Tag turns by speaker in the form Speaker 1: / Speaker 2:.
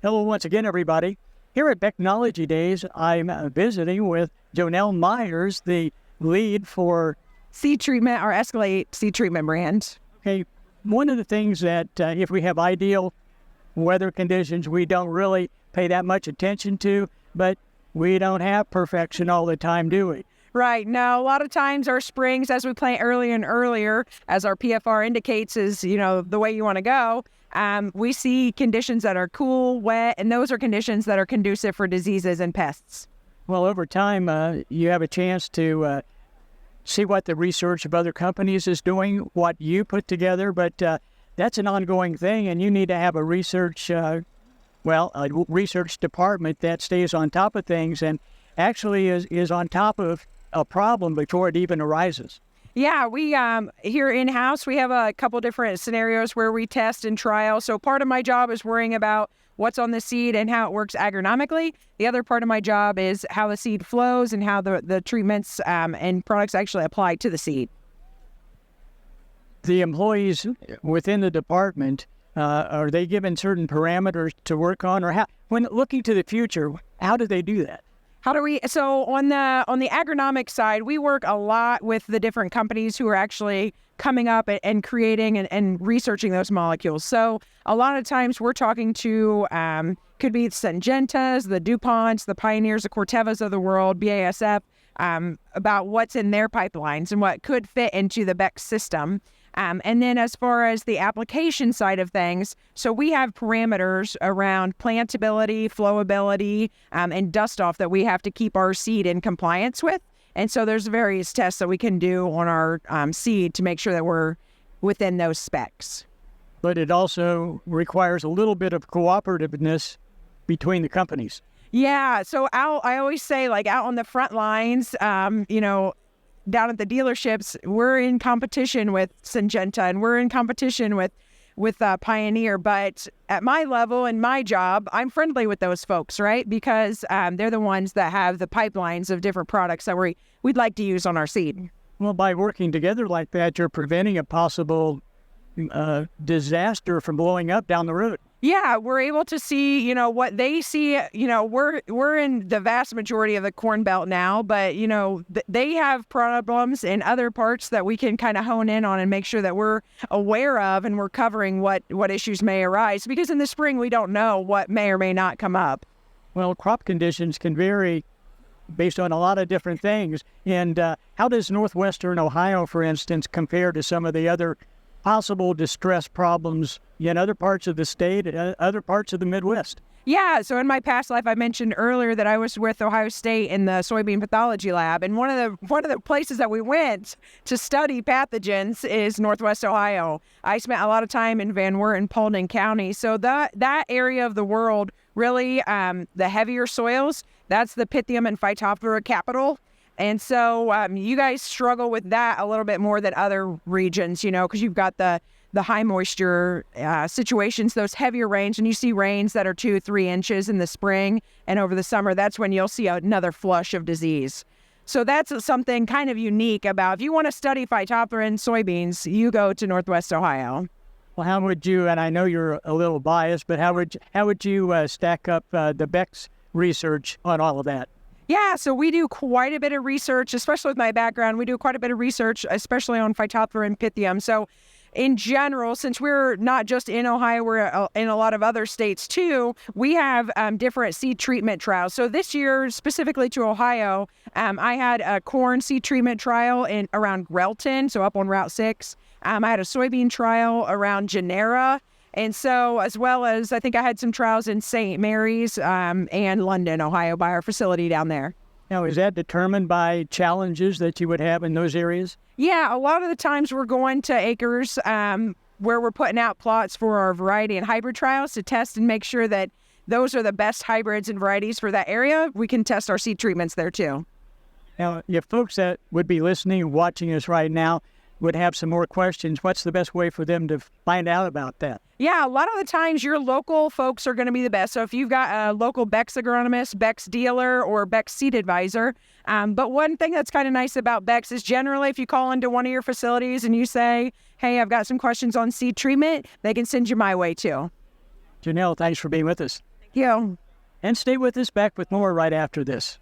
Speaker 1: Hello once again, everybody. Here at Technology Days, I'm visiting with Jonelle Myers, the lead for
Speaker 2: Seed Treatment, our Escalate Seed Treatment Brand.
Speaker 1: Okay, one of the things that if we have ideal weather conditions, we don't really pay that much attention to, but we don't have perfection all the time, do we?
Speaker 2: Right. Now, a lot of times our springs, as we plant earlier and earlier, as our PFR indicates is, the way you want to go, we see conditions that are cool, wet, and those are conditions that are conducive for diseases and pests.
Speaker 1: Well, over time, you have a chance to see what the research of other companies is doing, what you put together, but that's an ongoing thing, and you need to have a research department that stays on top of things and actually is on top of a problem before it even arises.
Speaker 2: Yeah, we here in-house, we have a couple different scenarios where we test and trial. So part of my job is worrying about what's on the seed and how it works agronomically. The other part of my job is how the seed flows and how the treatments and products actually apply to the seed.
Speaker 1: The employees within the department, are they given certain parameters to work on, or how, when looking to the future, how do they do that?
Speaker 2: So on the agronomic side, we work a lot with the different companies who are actually coming up and creating and researching those molecules. So a lot of times we're talking to, could be Syngentas, the DuPonts, the Pioneers, the Cortevas of the world, BASF, about what's in their pipelines and what could fit into the Becks system. And then as far as the application side of things, so we have parameters around plantability, flowability, and dust off that we have to keep our seed in compliance with. And so there's various tests that we can do on our seed to make sure that we're within those specs.
Speaker 1: But it also requires a little bit of cooperativeness between the companies.
Speaker 2: Yeah, so I always say, out on the front lines, down at the dealerships, we're in competition with Syngenta and we're in competition with Pioneer. But at my level and my job, I'm friendly with those folks, right? Because they're the ones that have the pipelines of different products that we'd like to use on our seed.
Speaker 1: Well, by working together like that, you're preventing a possible disaster from blowing up down the road.
Speaker 2: Yeah, we're able to see, what they see. We're in the vast majority of the Corn Belt now, but, they have problems in other parts that we can kind of hone in on and make sure that we're aware of and we're covering what issues may arise. Because in the spring, we don't know what may or may not come up.
Speaker 1: Well, crop conditions can vary based on a lot of different things. And how does northwestern Ohio, for instance, compare to some of the other possible distress problems in other parts of the state, other parts of the Midwest?
Speaker 2: Yeah, so in my past life, I mentioned earlier that I was with Ohio State in the soybean pathology lab, and one of the places that we went to study pathogens is Northwest Ohio. I spent a lot of time in Van Wert and Paulding County, so that area of the world, really, the heavier soils, that's the Pythium and Phytophthora capital. And so you guys struggle with that a little bit more than other regions, because you've got the high moisture situations, those heavier rains, and you see rains that are 2-3 inches in the spring, and over the summer, that's when you'll see another flush of disease. So that's something kind of unique about, if you want to study Phytophthora in soybeans, you go to Northwest Ohio.
Speaker 1: Well, how would you, and I know you're a little biased, but how would you stack up the Becks research on all of that?
Speaker 2: Yeah, so we do quite a bit of research, especially with my background. We do quite a bit of research, especially on Phytophthora and Pythium. So in general, since we're not just in Ohio, we're in a lot of other states too, we have different seed treatment trials. So this year, specifically to Ohio, I had a corn seed treatment trial around Grelton, so up on Route 6. I had a soybean trial around Genera. And so, as well as, I think I had some trials in St. Mary's and London, Ohio, by our facility down there.
Speaker 1: Now, is that determined by challenges that you would have in those areas?
Speaker 2: Yeah, a lot of the times we're going to acres where we're putting out plots for our variety and hybrid trials to test and make sure that those are the best hybrids and varieties for that area. We can test our seed treatments there too.
Speaker 1: Now, if folks that would be listening, watching us right now, would have some more questions, what's the best way for them to find out about that?
Speaker 2: Yeah, a lot of the times your local folks are going to be the best. So if you've got a local Becks agronomist, Becks dealer, or Becks seed advisor. But one thing that's kind of nice about Becks is generally if you call into one of your facilities and you say, hey, I've got some questions on seed treatment, they can send you my way too.
Speaker 1: Jonelle, thanks for being with us.
Speaker 2: you.
Speaker 1: And stay with us, back with more right after this.